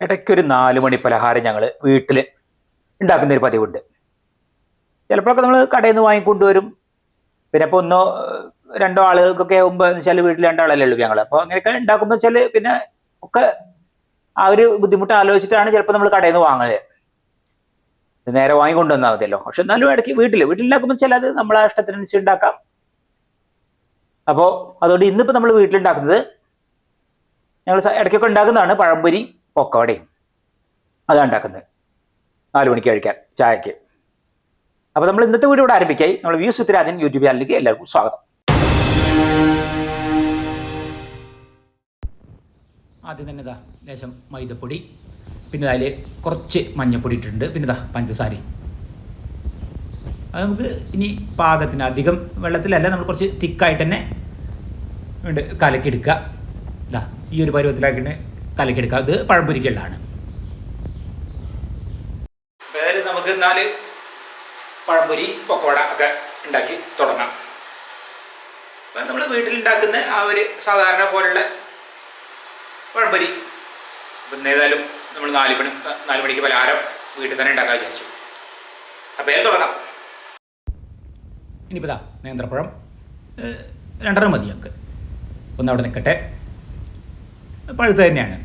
ഇടയ്ക്കൊരു 4 മണി പലഹാരം ഞങ്ങൾ വീട്ടിൽ ഉണ്ടാക്കുന്ന ഒരു പതിവുണ്ട്. ചിലപ്പോഴൊക്കെ നമ്മൾ കടയിൽ നിന്ന് വാങ്ങിക്കൊണ്ടുവരും. പിന്നെ ഇപ്പോൾ ഒന്നോ രണ്ടോ ആളുകൾക്കൊക്കെ ആകുമ്പോൾ എന്ന് വെച്ചാൽ വീട്ടിൽ 2 ആളല്ലേ ഉള്ളൂ ഞങ്ങൾ. അപ്പോൾ അങ്ങനെയൊക്കെ ഉണ്ടാക്കുമ്പോൾ വെച്ചാൽ പിന്നെ ഒക്കെ ആ ഒരു ബുദ്ധിമുട്ട് ആലോചിച്ചിട്ടാണ് ചിലപ്പോൾ നമ്മൾ കടയിൽ നിന്ന് വാങ്ങുന്നത്. നേരെ വാങ്ങിക്കൊണ്ടുവന്നാൽ മതിയല്ലോ. പക്ഷെ എന്നാലും ഇടയ്ക്ക് വീട്ടിലുണ്ടാക്കുമ്പോൾ വെച്ചാൽ അത് നമ്മളെ ഇഷ്ടത്തിനനുസരിച്ച് ഉണ്ടാക്കാം. അപ്പോൾ അതുകൊണ്ട് ഇന്നിപ്പോൾ നമ്മൾ വീട്ടിലുണ്ടാക്കുന്നത് ഞങ്ങൾ ഇടയ്ക്കൊക്കെ ഉണ്ടാക്കുന്നതാണ് പഴംപൊരി പൊക്കവടയും. അതാണ് ഉണ്ടാക്കുന്നത് 4 മണിക്ക് കഴിക്കാൻ ചായക്ക്. അപ്പോൾ നമ്മൾ ഇന്നത്തെ വീഡിയോ ഇവിടെ ആരംഭിക്കായി. നമ്മൾ വ്യൂസ് വിത്ത് രാജൻ യൂട്യൂബ് ചാനലിലേക്ക് എല്ലാവർക്കും സ്വാഗതം. ആദ്യം തന്നെ ലേശം മൈദപ്പൊടി, പിന്നെ അതിൽ കുറച്ച് മഞ്ഞൾപ്പൊടി ഇട്ടിട്ടുണ്ട്, പിന്നെ പഞ്ചസാരയും. അത് നമുക്ക് ഇനി പാകത്തിന്, അധികം വെള്ളത്തിലല്ല, നമ്മൾ കുറച്ച് തിക്കായിട്ട് തന്നെ ഉണ്ട് കലക്കിയെടുക്കുക. ഈ ഒരു പരുവത്തിലാക്കിയിട്ട് കലക്കിയെടുക്കുക. ഇത് പഴംപൊരിക്കുള്ളതാണ്. വേറെ നമുക്ക് 4 പഴംപൊരി പൊക്കോട ഒക്കെ ഉണ്ടാക്കി തുടങ്ങാം. അപ്പം നമ്മൾ വീട്ടിലുണ്ടാക്കുന്ന ആ ഒരു സാധാരണ പോലുള്ള പഴംപൊരി. അപ്പം ഏതായാലും നമ്മൾ 4 മണിക്ക് പലഹാരം വീട്ടിൽ തന്നെ ഉണ്ടാക്കാൻ വിചാരിച്ചു. അപ്പോൾ ഏത് തുടങ്ങാം. ഇനിയിപ്പോൾ നേന്ത്രപ്പഴം 2 മതി നമുക്ക്. ഒന്ന് അവിടെ നിൽക്കട്ടെ. പഴുത്ത് തന്നെയാണ്.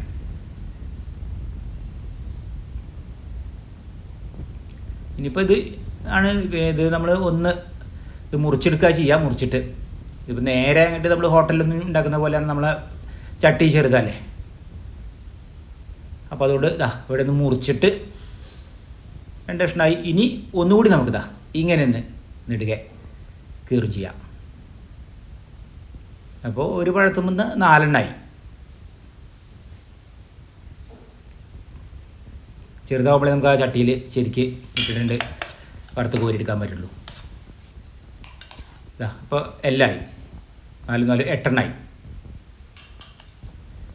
ഇനിയിപ്പോൾ ഇത് നമ്മൾ ഒന്ന് മുറിച്ചെടുക്കുക ചെയ്യുക. മുറിച്ചിട്ട് ഇതിപ്പോൾ നേരെ അങ്ങോട്ട് നമ്മൾ ഹോട്ടലിലൊന്നും ഉണ്ടാക്കുന്ന പോലെയാണ് നമ്മളെ ചട്ടി ചെറുതല്ലേ. അപ്പോൾ അതുകൊണ്ട് ഇവിടെ നിന്ന് മുറിച്ചിട്ട് 2 കഷ്ണമായി. ഇനി ഒന്നുകൂടി നമുക്ക് ഇങ്ങനെ ഒന്ന് നെടുകെ കീറും ചെയ്യാം. അപ്പോൾ ഒരു പഴത്തുമ്പോൾ 4 എണ്ണമായി. ചെറുതാവുമ്പോഴേ നമുക്ക് ആ ചട്ടിയിൽ ശരിക്ക് ഇട്ടിട്ടുണ്ട് വറുത്ത് കോരിയെടുക്കാൻ പറ്റുള്ളൂ. അപ്പോൾ എല്ലായി 4 8 എണ്ണമായി.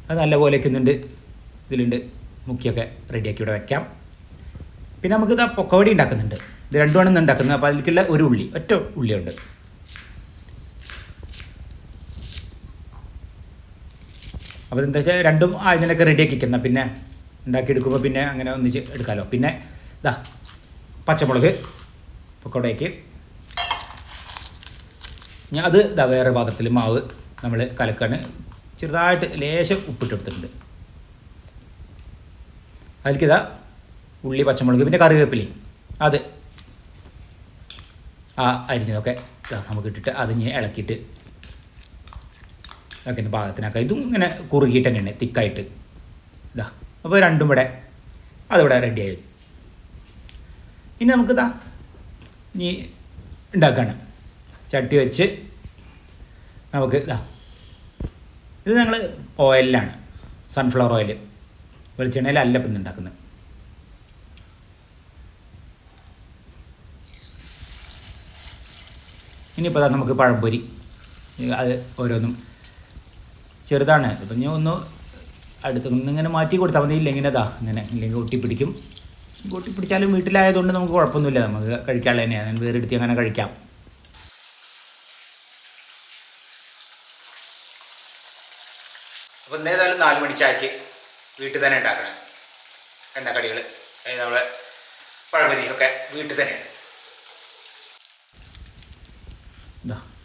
അത് നല്ലപോലെ വെക്കുന്നുണ്ട്. ഇതിലുണ്ട് മുക്കിയൊക്കെ റെഡിയാക്കി ഇവിടെ വെക്കാം. പിന്നെ നമുക്ക് പൊക്കവടി ഉണ്ടാക്കുന്നുണ്ട്. ഇത് 2 ആണ് ഉണ്ടാക്കുന്നത്. അപ്പോൾ അതിലേക്കുള്ള ഒരു ഒറ്റ ഉള്ളിയുണ്ട്. അപ്പോൾ എന്താ വെച്ചാൽ 2ഉം ഇതിനൊക്കെ റെഡിയാക്കി വെക്കുന്ന, പിന്നെ ഉണ്ടാക്കിയെടുക്കുമ്പോൾ പിന്നെ അങ്ങനെ ഒന്നിച്ച് എടുക്കാമല്ലോ. പിന്നെ പച്ചമുളക് പൊക്കോടയ്ക്ക് അത് വേറെ പാത്രത്തിൽ മാവ് നമ്മൾ കലക്കാണ്. ചെറുതായിട്ട് ലേശം ഉപ്പിട്ടെടുത്തിട്ടുണ്ട്. അതിലേക്ക് ഉള്ളി, പച്ചമുളക്, പിന്നെ കറിവേപ്പിലയും അത് അരിഞ്ഞതൊക്കെ നമുക്ക് ഇട്ടിട്ട് അതിന് ഇളക്കിയിട്ട് ഒക്കെ പാകത്തിനാക്കാം. ഇതും ഇങ്ങനെ കുറുകിയിട്ട് തന്നെയാണ്, തിക്കായിട്ട്. അപ്പോൾ 2ഉം ഇവിടെ അതിവിടെ റെഡിയായി. ഇനി നമുക്ക് ഇനി ഉണ്ടാക്കുകയാണ്. ചട്ടി വെച്ച് നമുക്ക് ഇത് ഞങ്ങൾ ഓയിലാണ്, സൺഫ്ലവർ ഓയിൽ, വെളിച്ചെണ്ണയിലല്ല ഇപ്പം ഉണ്ടാക്കുന്നത്. ഇനിയിപ്പോൾ നമുക്ക് പഴംപൊരി അത് ഓരോന്നും ചെറുതാണ്. ഇപ്പം ഞാൻ ഒന്ന് അടുത്തൊന്നിങ്ങനെ മാറ്റി കൊടുത്താൽ മതി. ഇല്ലെങ്കിൽ ഇല്ലെങ്കിൽ ഒട്ടിപ്പിടിക്കും. ഒട്ടിപ്പിടിച്ചാലും വീട്ടിലായതുകൊണ്ട് നമുക്ക് കുഴപ്പമൊന്നുമില്ല. നമുക്ക് കഴിക്കാനുള്ള തന്നെയാണ്. ഞാൻ വേറെ എടുത്ത് അങ്ങനെ കഴിക്കാം. അപ്പോൾ എന്തായാലും 4 മണി ചായക്ക് വീട്ടിൽ തന്നെ ഉണ്ടാക്കണം എണ്ണക്കടികൾ. നമ്മളെ പഴംപൊരിയൊക്കെ വീട്ടിൽ തന്നെയാണ്.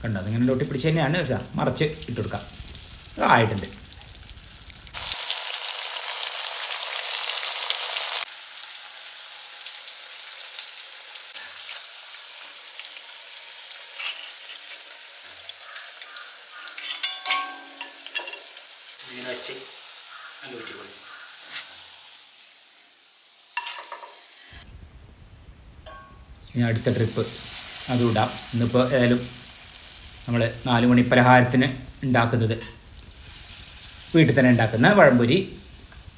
കണ്ടോ, അതിങ്ങനെ ഒട്ടിപ്പിടിച്ച് തന്നെയാണ്. മറച്ച് ഇട്ട് കൊടുക്കാം. ആയിട്ടുണ്ട്. ഇതിനെ വെച്ച് നല്ല ഊറ്റിക്കൊള്ളി. ഇനി അടുത്ത ട്രിപ്പ് അതും ഇടാം. ഇന്നിപ്പോൾ ഏതായാലും നമ്മൾ 4 മണി പലഹാരത്തിന് ഉണ്ടാക്കുന്നത് വീട്ടിൽ തന്നെ ഉണ്ടാക്കുന്ന പഴംപൊരി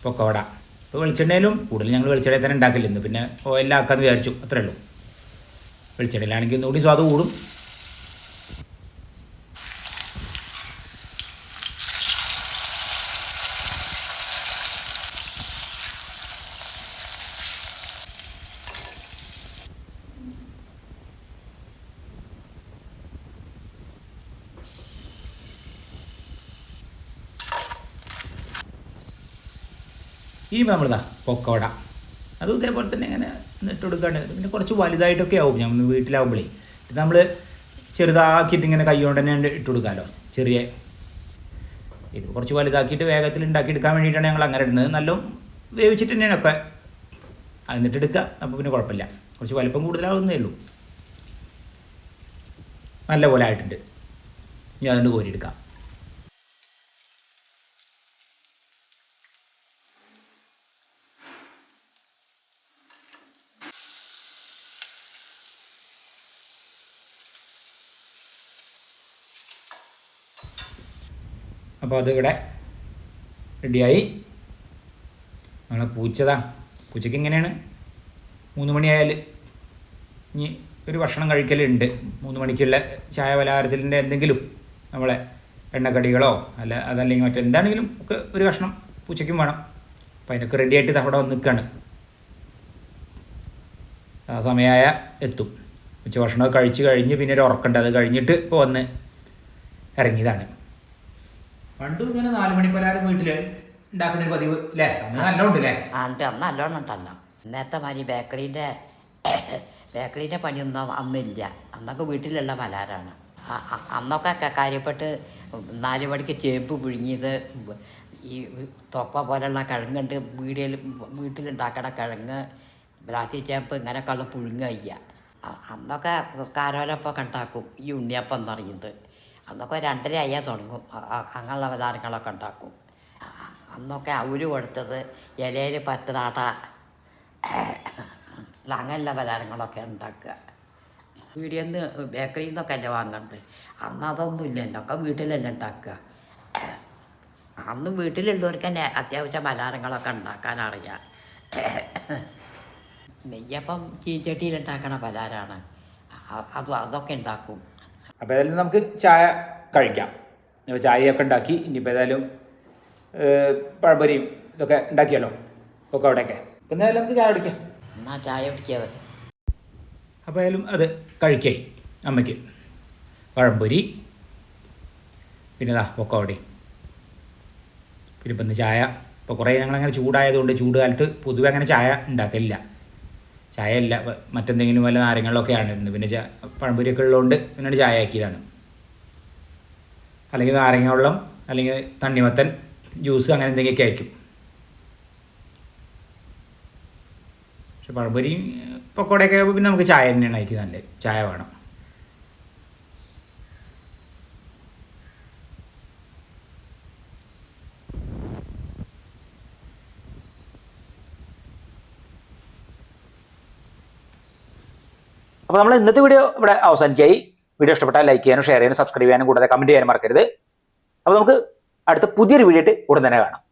പൊക്കവട. ഇപ്പോൾ വെളിച്ചെണ്ണയിലും കൂടുതൽ ഞങ്ങൾ വെളിച്ചെണ്ണയിൽ തന്നെ ഉണ്ടാക്കില്ല. ഇന്ന് പിന്നെ ഓയിലാക്കാമെന്ന് വിചാരിച്ചു, അത്രേ ഉള്ളൂ. വെളിച്ചെണ്ണയിലാണെങ്കിൽ ഒന്നുകൂടി സ്വാദ് കൂടും. ഇനി നമ്മളിതാ പൊക്കോട അതും ഇതേപോലെ തന്നെ ഇങ്ങനെ ഇട്ട് കൊടുക്കാണ്ട് പിന്നെ കുറച്ച് വലുതായിട്ടൊക്കെ ആവും ഞാൻ വീട്ടിലാവുമ്പോഴേ ഇത് നമ്മൾ ചെറുതാക്കിയിട്ട് ഇങ്ങനെ കൈ കൊണ്ട് തന്നെ ഇട്ട് കൊടുക്കാമല്ലോ ചെറിയ ഇത് കുറച്ച് വലുതാക്കിയിട്ട് വേഗത്തിൽ ഉണ്ടാക്കിയെടുക്കാൻ വേണ്ടിയിട്ടാണ് ഞങ്ങൾ അങ്ങനെ ഇടുന്നത് നല്ല വേവിച്ചിട്ട് തന്നെയാണ് ഒക്കെ എന്നിട്ട് എടുക്കുക അപ്പോൾ പിന്നെ കുഴപ്പമില്ല കുറച്ച് വലിപ്പം കൂടുതലാവുന്നേ ഉള്ളൂ നല്ല പോലെ ആയിട്ടുണ്ട് ഇനി അതുകൊണ്ട് കോരിയെടുക്കാം അപ്പോൾ അതിവിടെ റെഡിയായി നമ്മളെ പൂച്ചയ്ക്ക് ഇങ്ങനെയാണ് 3 മണിയായാൽ ഇനി ഒരു ഭക്ഷണം കഴിക്കലുണ്ട് 3 മണിക്കുള്ള ചായ പലഹാരത്തിൻ്റെ എന്തെങ്കിലും നമ്മളെ എണ്ണക്കടികളോ അതല്ലെങ്കിൽ മറ്റെന്താണെങ്കിലും ഒക്കെ ഒരു കഷ്ണം പൂച്ചയ്ക്കും വേണം അപ്പോൾ അതിനൊക്കെ റെഡിയായിട്ട് അവിടെ വന്ന് നിൽക്കുകയാണ് ആ സമയമായ എത്തും ഉച്ചഭക്ഷണമൊക്കെ കഴിച്ച് കഴിഞ്ഞ് പിന്നെ ഒരു ഉറക്കമുണ്ട് അത് കഴിഞ്ഞിട്ട് ഇപ്പോൾ വന്ന് ഇറങ്ങിയതാണ് പണ്ടും ഇങ്ങനെ 4 മണി പലഹാരം വീട്ടിൽ ഉണ്ടാക്കുന്നൊരു പതിവ് അല്ലേ അന്ന് നല്ലോണം ഉണ്ട് അല്ലേ അന്ന് നല്ലോണം ഉണ്ടല്ലോ ഇന്നത്തെ മാതിരി ബേക്കറീൻ്റെ പണിയൊന്നും അന്നില്ല അന്നൊക്കെ വീട്ടിലുള്ള പലഹാരമാണ് അന്നൊക്കെ കാര്യപ്പെട്ട് 4 മണിക്ക് ചേമ്പ് പുഴുങ്ങിയത് ഈ തൊപ്പ പോലെയുള്ള കിഴങ്ങുണ്ട് വീട്ടിലുണ്ടാക്കണ കിഴങ്ങ് ബ്രാത്തി ചേമ്പ് ഇങ്ങനെയൊക്കെയുള്ള പുഴുങ്ങയ്യ അന്നൊക്കെ കാരോലപ്പൊക്കെ ഉണ്ടാക്കും ഈ ഉണ്ണിയപ്പം എന്ന് പറയുന്നത് അന്നൊക്കെ 2:30 ആയാൽ തുടങ്ങും അങ്ങനെയുള്ള പലഹാരങ്ങളൊക്കെ ഉണ്ടാക്കും അന്നൊക്കെ അവര് കൊടുത്തത് ഇലയിൽ പത്തനാട്ട അങ്ങനെയുള്ള പലഹാരങ്ങളൊക്കെ ഉണ്ടാക്കുക വീടിൽ നിന്ന് ബേക്കറിയിൽ നിന്നൊക്കെ അല്ലേ വാങ്ങുന്നത് അന്ന് അതൊന്നും ഇല്ലല്ലോ ഒക്കെ വീട്ടിലല്ലേ ഉണ്ടാക്കുക അന്ന് വീട്ടിലുള്ളവർക്ക് തന്നെ അത്യാവശ്യം പലഹാരങ്ങളൊക്കെ ഉണ്ടാക്കാൻ അറിയാം നെയ്യപ്പം ചീച്ചട്ടിയിലുണ്ടാക്കണ പലഹാരമാണ് അതൊക്കെ ഉണ്ടാക്കും അപ്പോൾ ഏതായാലും നമുക്ക് ചായ കഴിക്കാം ചായയൊക്കെ ഉണ്ടാക്കി ഇനിയിപ്പോൾ ഏതായാലും പഴംപൊരിയും ഇതൊക്കെ ഉണ്ടാക്കിയല്ലോ ഒക്കെ അവിടെയൊക്കെ അപ്പം എന്തായാലും നമുക്ക് ചായ കുടിക്കാം എന്നാൽ ചായ കുടിക്കാതെ അപ്പോൾ ഏതായാലും അത് കഴിക്കായി അമ്മയ്ക്ക് പഴംപൊരി പിന്നെ പൊക്കവടി പിന്നെ ഇപ്പം ഇന്ന് ചായ ഇപ്പോൾ കുറേ ഞങ്ങളങ്ങനെ ചൂടായതുകൊണ്ട് ചൂട് കാലത്ത് പൊതുവെ അങ്ങനെ ചായ ഉണ്ടാക്കലില്ല ചായ ഇല്ല മറ്റെന്തെങ്കിലും വല്ല നാരങ്ങളൊക്കെയാണ് ഇന്ന് പിന്നെ പഴംപൊരിയൊക്കെ ഉള്ളതുകൊണ്ട് പിന്നെ ചായ ആക്കിയതാണ് അല്ലെങ്കിൽ നാരങ്ങ വെള്ളം അല്ലെങ്കിൽ തണ്ണിമത്തൻ ജ്യൂസ് അങ്ങനെ എന്തെങ്കിലുമൊക്കെ ആയിരിക്കും പക്ഷെ പഴംപൊരി പക്കോടയൊക്കെ ആകുമ്പോൾ പിന്നെ നമുക്ക് ചായ തന്നെയാണ് ആയിരിക്കും നല്ലത് ചായ വേണം അപ്പോൾ നമ്മൾ ഇന്നത്തെ വീഡിയോ ഇവിടെ അവസാനിക്കായി വീഡിയോ ഇഷ്ടപ്പെട്ടാൽ ലൈക്ക് ചെയ്യാനും ഷെയർ ചെയ്യാനും സബ്സ്ക്രൈബ് ചെയ്യാനും കൂടാതെ കമന്റ് ചെയ്യാനും മറക്കരുത് അപ്പോൾ നമുക്ക് അടുത്ത പുതിയൊരു വീഡിയോ ആയിട്ട് ഉടൻ തന്നെ കാണാം